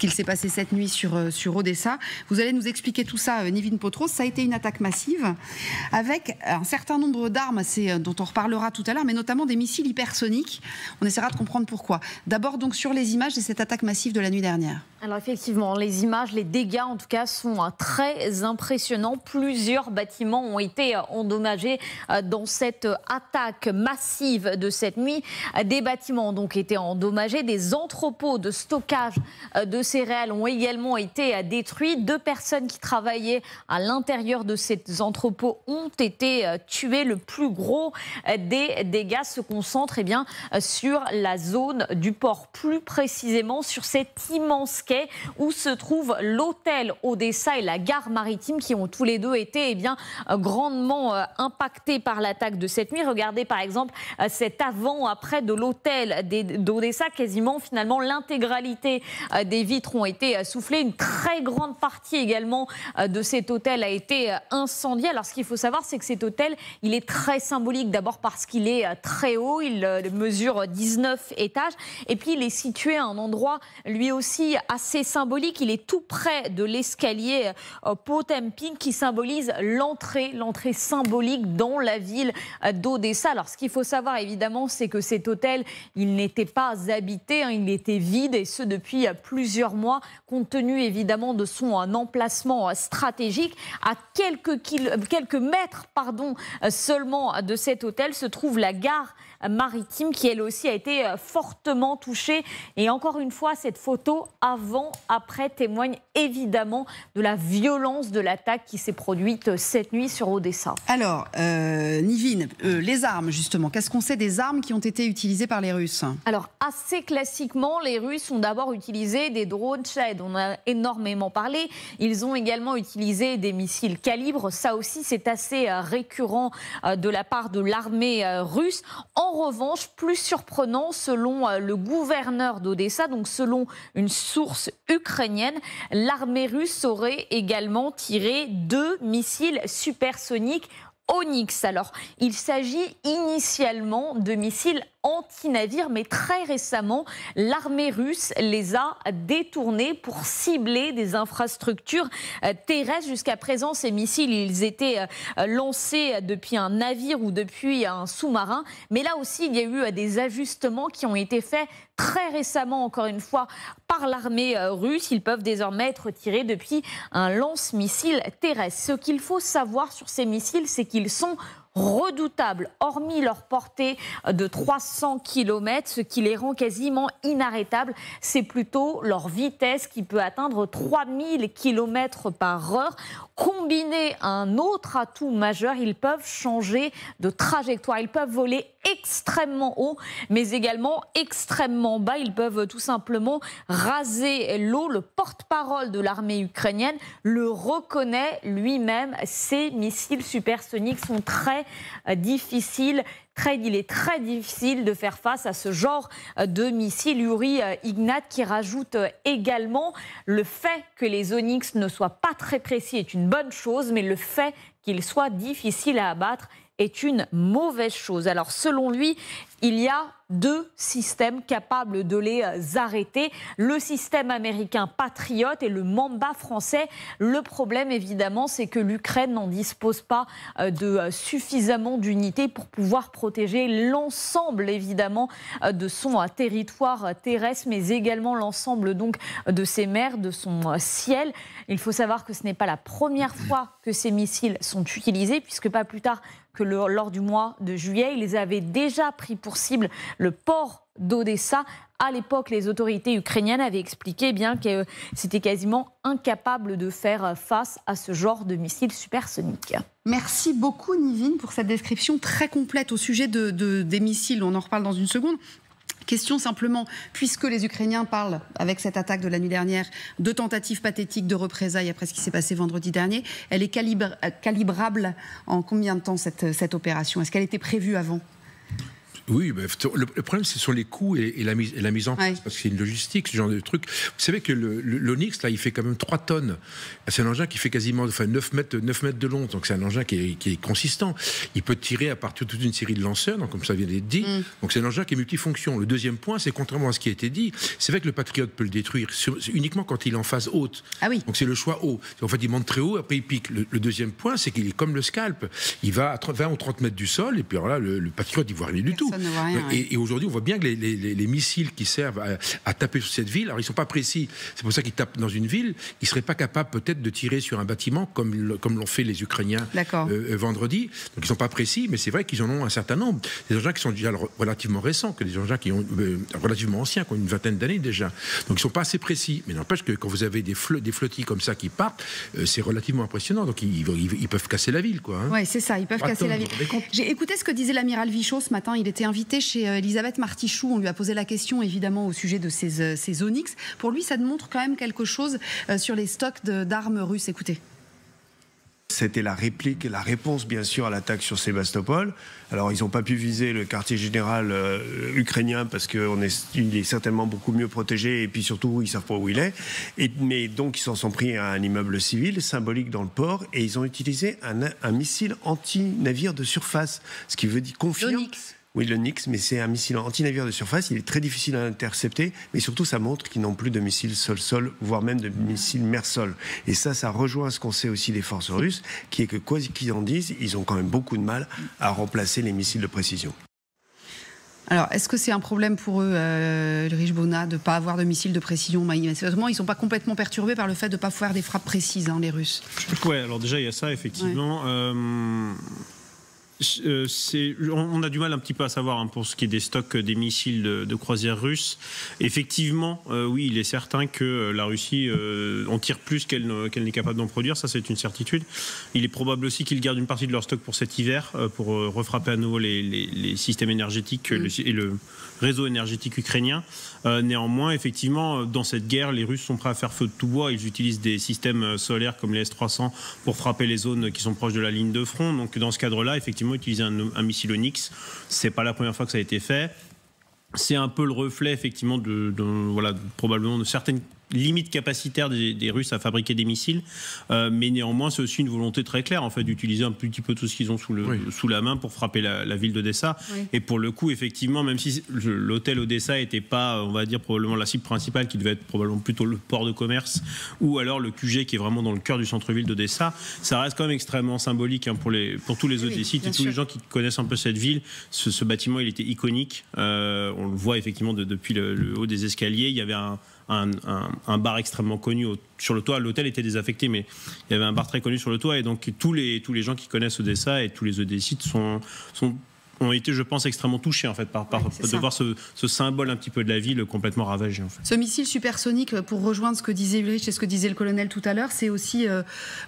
qu'il s'est passé cette nuit sur Odessa. Vous allez nous expliquer tout ça, Nivine Potros. Ça a été une attaque massive avec un certain nombre d'armes, dont on reparlera tout à l'heure, mais notamment des missiles hypersoniques. On essaiera de comprendre pourquoi. D'abord, donc, sur les images de cette attaque massive de la nuit dernière. Alors effectivement, les images, les dégâts en tout cas sont très impressionnants. Plusieurs bâtiments ont été endommagés dans cette attaque massive de cette nuit. Des bâtiments ont donc été endommagés, des entrepôts de stockage de céréales ont également été détruits. 2 personnes qui travaillaient à l'intérieur de ces entrepôts ont été tuées. Le plus gros des dégâts se concentre sur la zone du port, plus précisément sur cet immense quai où se trouve l'hôtel Odessa et la gare maritime qui ont tous les deux été grandement impactés par l'attaque de cette nuit. Regardez par exemple cet avant-après de l'hôtel d'Odessa. Quasiment finalement l'intégralité des vitres ont été soufflées. Une très grande partie également de cet hôtel a été incendiée. Alors ce qu'il faut savoir, c'est que cet hôtel, il est très symbolique. D'abord parce qu'il est très haut, il mesure 19 étages. Et puis il est situé à un endroit lui aussi assez symbolique. Il est tout près de l'escalier Potemkin qui symbolise l'entrée symbolique dans la ville d'Odessa. Alors ce qu'il faut savoir évidemment, c'est que cet hôtel, il n'était pas habité, il était vide et ce depuis plusieurs mois, compte tenu évidemment de son emplacement stratégique. À quelques mètres seulement de cet hôtel se trouve la gare maritime qui elle aussi a été fortement touchée. Et encore une fois, cette photo avant-après témoigne évidemment de la violence de l'attaque qui s'est produite cette nuit sur Odessa. Alors, Nivine, les armes justement, qu'est-ce qu'on sait des armes qui ont été utilisées par les Russes? Alors, assez classiquement, les Russes ont d'abord utilisé des drones Shahed, on a énormément parlé. Ils ont également utilisé des missiles Calibre, ça aussi c'est assez récurrent de la part de l'armée russe. En revanche, plus surprenant, selon le gouverneur d'Odessa, donc selon une source ukrainienne, l'armée russe aurait également tiré 2 missiles supersoniques Onyx. Alors, il s'agit initialement de missiles anti-navires, mais très récemment, l'armée russe les a détournés pour cibler des infrastructures terrestres. Jusqu'à présent, ces missiles, ils étaient lancés depuis un navire ou depuis un sous-marin. Mais là aussi, il y a eu des ajustements qui ont été faits très récemment, encore une fois, par l'armée russe. Ils peuvent désormais être tirés depuis un lance-missile terrestre. Ce qu'il faut savoir sur ces missiles, c'est qu'ils sont redoutables, hormis leur portée de 300 km, ce qui les rend quasiment inarrêtables. C'est plutôt leur vitesse qui peut atteindre 3000 km par heure. Combiné à un autre atout majeur, ils peuvent changer de trajectoire. Ils peuvent voler extrêmement haut, mais également extrêmement bas. Ils peuvent tout simplement raser l'eau. Le porte-parole de l'armée ukrainienne le reconnaît lui-même. Ces missiles supersoniques sont très difficiles. Il est très difficile de faire face à ce genre de missiles. Yuri Ignat qui rajoute également le fait que les Onyx ne soient pas très précis est une bonne chose, mais le fait qu'ils soient difficiles à abattre est une mauvaise chose. Alors selon lui, il y a 2 systèmes capables de les arrêter. Le système américain Patriot et le Mamba français. Le problème évidemment, c'est que l'Ukraine n'en dispose pas de suffisamment d'unités pour pouvoir protéger l'ensemble évidemment de son territoire terrestre, mais également l'ensemble donc de ses mers, de son ciel. Il faut savoir que ce n'est pas la première fois que ces missiles sont utilisés, puisque pas plus tard que lors du mois de juillet, ils avaient déjà pris pour cible le port d'Odessa. À l'époque, les autorités ukrainiennes avaient expliqué que c'était quasiment incapable de faire face à ce genre de missiles supersoniques. Merci beaucoup Nivine pour cette description très complète au sujet des missiles. On en reparle dans une seconde. Question simplement, puisque les Ukrainiens parlent, avec cette attaque de la nuit dernière, de tentatives pathétiques de représailles après ce qui s'est passé vendredi dernier, elle est calibrable en combien de temps cette opération? Est-ce qu'elle était prévue avant? Oui, le problème, ce sont les coûts et la mise en place, parce que c'est une logistique, ce genre de truc. Vous savez que l'Onyx, là, il fait quand même 3 tonnes. C'est un engin qui fait quasiment 9 mètres de long, donc c'est un engin qui est consistant. Il peut tirer à partir de toute une série de lanceurs, donc comme ça vient d'être dit. Donc c'est un engin qui est multifonction. Le deuxième point, c'est contrairement à ce qui a été dit, c'est vrai que le Patriot peut le détruire uniquement quand il est en phase haute. Ah oui. Donc c'est le choix haut. En fait, il monte très haut, après il pique. Le deuxième point, c'est qu'il est comme le Scalp. Il va à 20 ou 30 mètres du sol, et puis alors là, le Patriot, il voit rien du tout. Rien, et aujourd'hui, on voit bien que les missiles qui servent à taper sur cette ville, alors ils ne sont pas précis. C'est pour ça qu'ils tapent dans une ville. Ils ne seraient pas capables peut-être de tirer sur un bâtiment comme l'ont fait les Ukrainiens vendredi. Donc ils ne sont pas précis, mais c'est vrai qu'ils en ont un certain nombre. Des engins qui sont déjà relativement récents, que des engins qui ont relativement anciens, qui ont une vingtaine d'années déjà. Donc ils ne sont pas assez précis. Mais n'empêche que quand vous avez des flottilles comme ça qui partent, c'est relativement impressionnant. Donc ils peuvent casser la ville, quoi. Oui, c'est ça. Ils peuvent casser la ville. J'ai écouté ce que disait l'amiral Vichot ce matin. Il était invité chez Elisabeth Martichoux. On lui a posé la question, évidemment, au sujet de ces Onyx. Pour lui, ça montre quand même quelque chose sur les stocks d'armes russes. Écoutez. C'était la réponse bien sûr à l'attaque sur Sébastopol. Alors ils n'ont pas pu viser le quartier général ukrainien parce qu'il est certainement beaucoup mieux protégé et puis surtout ils ne savent pas où il est. Mais donc ils s'en sont pris à un immeuble civil symbolique dans le port et ils ont utilisé un missile anti-navire de surface, ce qui veut dire confirme. L'Onyx. Oui, le Nyx, mais c'est un missile anti-navire de surface. Il est très difficile à intercepter, mais surtout, ça montre qu'ils n'ont plus de missiles sol-sol, voire même de missiles mer-sol. Et ça rejoint ce qu'on sait aussi des forces russes, qui est que, quoi qu'ils en disent, ils ont quand même beaucoup de mal à remplacer les missiles de précision. Alors, est-ce que c'est un problème pour eux, Ulrich Bonnat, de ne pas avoir de missiles de précision? Ils ne sont pas complètement perturbés par le fait de ne pas faire des frappes précises, les Russes. Oui, alors déjà, il y a ça, effectivement. Ouais. On a du mal un petit peu à savoir pour ce qui est des stocks des missiles de croisière russes. Effectivement, oui, il est certain que la Russie en tire plus qu'elle n'est capable d'en produire, ça c'est une certitude. Il est probable aussi qu'ils gardent une partie de leur stock pour cet hiver, pour refrapper à nouveau les systèmes énergétiques et le réseau énergétique ukrainien. Néanmoins, effectivement, dans cette guerre, les Russes sont prêts à faire feu de tout bois. Ils utilisent des systèmes solaires comme les S-300 pour frapper les zones qui sont proches de la ligne de front. Donc dans ce cadre-là, effectivement, utiliser un missile Onyx, c'est pas la première fois que ça a été fait. C'est un peu le reflet, effectivement, probablement de certaines limites capacitaires des Russes à fabriquer des missiles, mais néanmoins c'est aussi une volonté très claire en fait d'utiliser un petit peu tout ce qu'ils ont sous la main pour frapper la ville d'Odessa. Oui. Et pour le coup, effectivement, même si l'hôtel Odessa n'était pas, on va dire, probablement la cible principale, qui devait être probablement plutôt le port de commerce ou alors le QG qui est vraiment dans le cœur du centre-ville d'Odessa, ça reste quand même extrêmement symbolique pour tous les Odessites et tous les gens qui connaissent un peu cette ville. Ce bâtiment, il était iconique. On le voit effectivement depuis le haut des escaliers. Il y avait un bar extrêmement connu sur le toit. L'hôtel était désaffecté, mais il y avait un bar très connu sur le toit. Et donc, tous les gens qui connaissent Odessa et tous les Odessites ont été, je pense, extrêmement touchés en fait, de voir ce symbole un petit peu de la ville complètement ravagé. En fait. Ce missile supersonique, pour rejoindre ce que disait Ulrich et ce que disait le colonel tout à l'heure, c'est aussi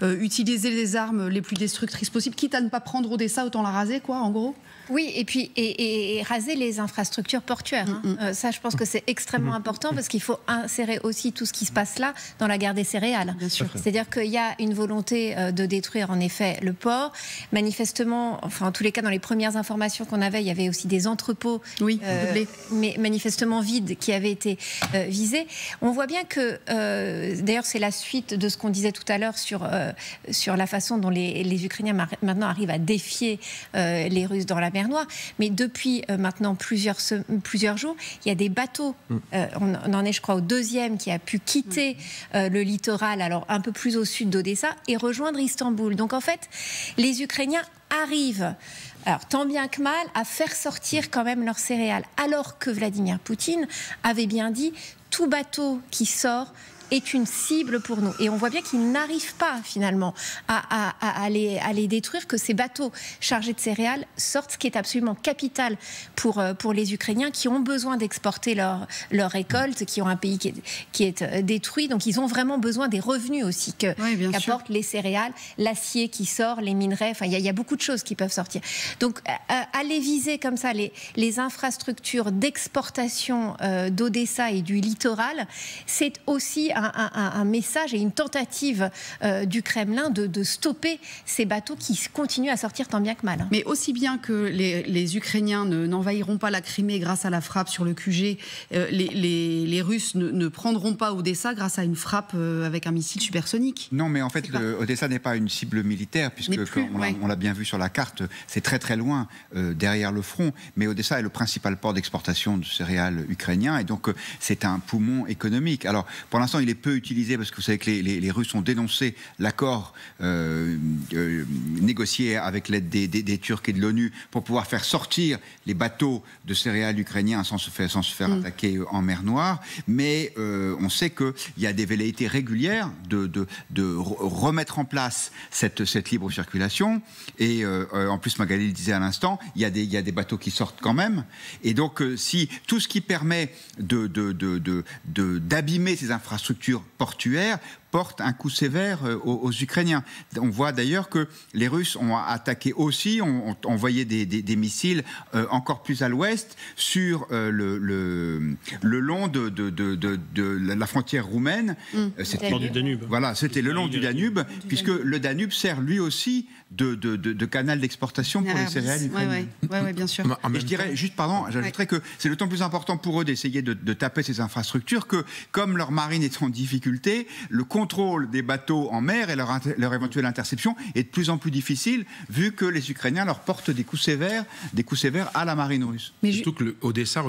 utiliser les armes les plus destructrices possibles, quitte à ne pas prendre Odessa, autant la raser, quoi, en gros. Oui, et puis et raser les infrastructures portuaires. Ça, je pense que c'est extrêmement important parce qu'il faut insérer aussi tout ce qui se passe là dans la guerre des céréales. Bien sûr. C'est-à-dire qu'il y a une volonté de détruire en effet le port. Manifestement, enfin en tous les cas dans les premières informations qu'on avait, il y avait aussi des entrepôts, mais manifestement vides, qui avaient été visés. On voit bien que, d'ailleurs, c'est la suite de ce qu'on disait tout à l'heure sur la façon dont les Ukrainiens maintenant arrivent à défier les Russes dans la mer Noire, mais depuis maintenant plusieurs jours, il y a des bateaux, on en est je crois au 2e qui a pu quitter le littoral, alors un peu plus au sud d'Odessa, et rejoindre Istanbul. Donc en fait, les Ukrainiens arrivent, alors tant bien que mal, à faire sortir quand même leurs céréales, alors que Vladimir Poutine avait bien dit tout bateau qui sort est une cible pour nous. Et on voit bien qu'ils n'arrivent pas finalement à les détruire, que ces bateaux chargés de céréales sortent, ce qui est absolument capital pour les Ukrainiens qui ont besoin d'exporter leur récolte, qui ont un pays qui est détruit. Donc ils ont vraiment besoin des revenus aussi qu'apportent les céréales, l'acier qui sort, les minerais. Enfin, il y a beaucoup de choses qui peuvent sortir. Donc aller viser comme ça les infrastructures d'exportation d'Odessa et du littoral, c'est aussi un message et une tentative du Kremlin de stopper ces bateaux qui continuent à sortir tant bien que mal. Mais aussi bien que les Ukrainiens n'envahiront pas la Crimée grâce à la frappe sur le QG, les Russes ne prendront pas Odessa grâce à une frappe avec un missile supersonique. Non, mais en fait, Odessa n'est pas une cible militaire, puisque on l'a bien vu sur la carte, c'est très très loin derrière le front. Mais Odessa est le principal port d'exportation de céréales ukrainien, et donc c'est un poumon économique. Alors, pour l'instant, il est peu utilisé, parce que vous savez que les Russes ont dénoncé l'accord négocié avec l'aide des Turcs et de l'ONU pour pouvoir faire sortir les bateaux de céréales ukrainiens sans se faire attaquer en mer Noire. Mais on sait qu'il y a des velléités régulières de remettre en place cette libre circulation. Et en plus, Magali le disait à l'instant, il y a des bateaux qui sortent quand même. Et donc, si tout ce qui permet d'abîmer ces infrastructures portuaires porte un coup sévère aux Ukrainiens. On voit d'ailleurs que les Russes ont attaqué aussi, ont envoyé des missiles encore plus à l'ouest sur le long de la frontière roumaine. C'était du Danube. Voilà, c'était le long du Danube, puisque le Danube sert lui aussi de canal d'exportation pour les céréales ukrainiennes. Oui, bien sûr. Et je dirais, juste, j'ajouterais que c'est d'autant plus important pour eux d'essayer de taper ces infrastructures que, comme leur marine est en difficulté, le contrôle des bateaux en mer et leur éventuelle interception est de plus en plus difficile, vu que les Ukrainiens leur portent des coups sévères à la marine russe. Mais surtout que Odessa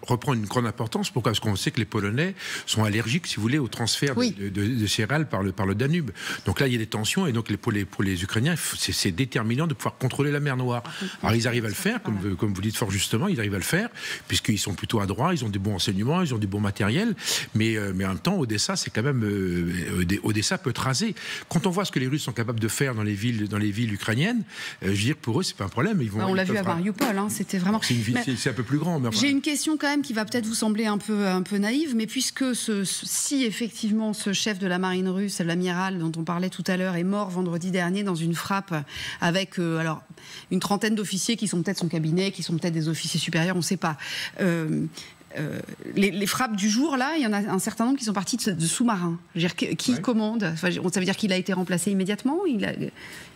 reprend une grande importance. Pourquoi ? Parce qu'on sait que les Polonais sont allergiques, si vous voulez, au transfert de céréales par le Danube. Donc là, il y a des tensions, et donc pour les Ukrainiens, c'est déterminant de pouvoir contrôler la mer Noire. Alors ils arrivent à le faire, comme vous dites fort justement, ils arrivent à le faire, puisqu'ils sont plutôt adroits, ils ont des bons renseignements, ils ont du bon matériel, mais en même temps, Odessa, c'est quand même... Odessa peut être rasé. Quand on voit ce que les Russes sont capables de faire dans les villes ukrainiennes, je veux dire, pour eux, c'est pas un problème. On l'a vu à Mariupol, c'était vraiment... C'est un peu plus grand. Mais enfin... J'ai une question quand même qui va peut-être vous sembler un peu naïve, mais puisque si effectivement ce chef de la marine russe, l'amiral dont on parlait tout à l'heure, est mort vendredi dernier dans une frappe avec une trentaine d'officiers qui sont peut-être son cabinet, qui sont peut-être des officiers supérieurs, on ne sait pas. Les frappes du jour, là, il y en a un certain nombre qui sont partis de sous-marins. Qui commande ? Ça veut dire qu'il a été remplacé immédiatement ?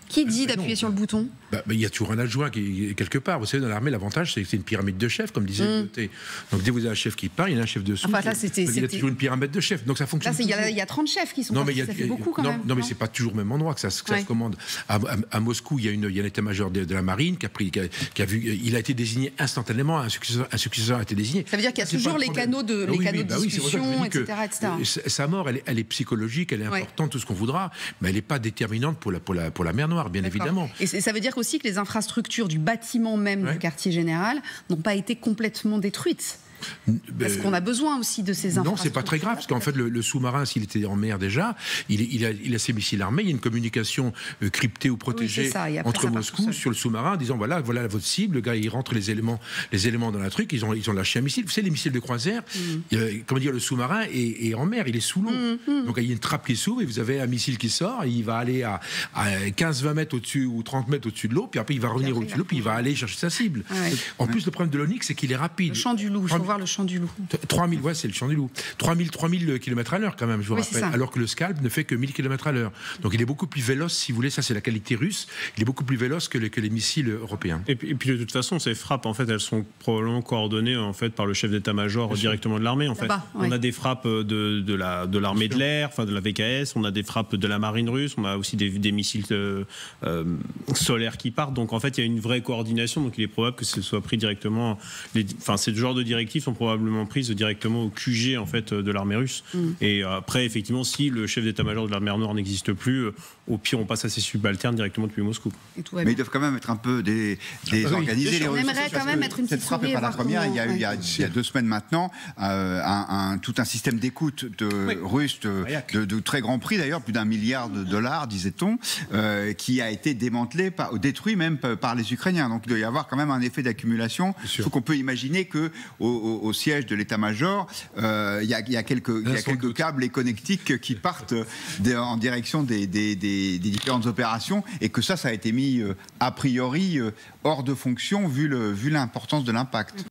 Qui dit d'appuyer sur le bouton ? Il y a toujours un adjoint qui quelque part. Vous savez, dans l'armée, l'avantage, c'est que c'est une pyramide de chefs, comme disait Lyoté. Donc, dès que vous avez un chef qui part, il y a un chef dessous. Enfin, il y a toujours une pyramide de chefs. Donc, ça fonctionne. Là, il y a 30 chefs qui sont partis. Ça fait beaucoup quand même. Non, mais c'est pas toujours au même endroit que ça se commande. À Moscou, il y a un état-major de la marine qui a vu. Il a été désigné instantanément. Un successeur a été désigné. Ça veut dire qu'il y a toujours les canaux de discussion, etc. Sa mort, elle est psychologique, elle est importante, tout ce qu'on voudra, mais elle n'est pas déterminante pour la mer Noire, bien évidemment. Et ça veut dire aussi que les infrastructures du bâtiment même du quartier général n'ont pas été complètement détruites. Parce qu'on a besoin aussi de ces infrastructures. Non, c'est pas très grave, parce qu'en fait, le sous-marin, s'il était en mer déjà, il a ses missiles armés, il y a une communication cryptée ou protégée entre Moscou sur le sous-marin, en disant voilà votre cible, le gars, il rentre les éléments dans la truc, ils ont lâché un missile. Vous savez, les missiles de croisière, le sous-marin est en mer, il est sous l'eau. Donc il y a une trappe qui s'ouvre, et vous avez un missile qui sort, et il va aller à 15-20 mètres au-dessus, ou 30 mètres au-dessus de l'eau, puis après il va revenir au-dessus de l'eau, puis il va aller chercher sa cible. En plus, le problème de l'Onyx, c'est qu'il est rapide. Le champ du loup, voir le champ du loup. 3000, c'est le champ du loup. 3000 km/h quand même, je vous rappelle. Alors que le Scalp ne fait que 1000 km/h. Donc il est beaucoup plus véloce, si vous voulez, ça c'est la qualité russe, il est beaucoup plus véloce que les missiles européens. Et puis de toute façon, ces frappes, en fait, elles sont probablement coordonnées en fait, par le chef d'état-major directement de l'armée. En fait. On a des frappes de l'armée de l'air, enfin de la VKS, on a des frappes de la marine russe, on a aussi des missiles solaires qui partent. Donc en fait, il y a une vraie coordination, donc il est probable que ce soit pris directement. Ces genres de directives sont probablement prises directement au QG en fait, de l'armée russe. Et après, effectivement, si le chef d'état-major de la mer Noire n'existe plus, au pire, on passe à ses subalternes directement depuis Moscou. Mais ils doivent quand même être un peu désorganisés. On aimerait quand même être une petite souris. Cette frappe n'est pas la première. Il y a 2 semaines maintenant, tout un système d'écoute russe de très grand prix, d'ailleurs, plus d'1 milliard de dollars, disait-on, qui a été démantelé, détruit même par les Ukrainiens. Donc il doit y avoir quand même un effet d'accumulation. Sauf qu'on peut imaginer qu'au siège de l'état-major, il y a quelques câbles et connectiques qui partent en direction des différentes opérations, et que ça a été mis a priori hors de fonction vu l'importance de l'impact.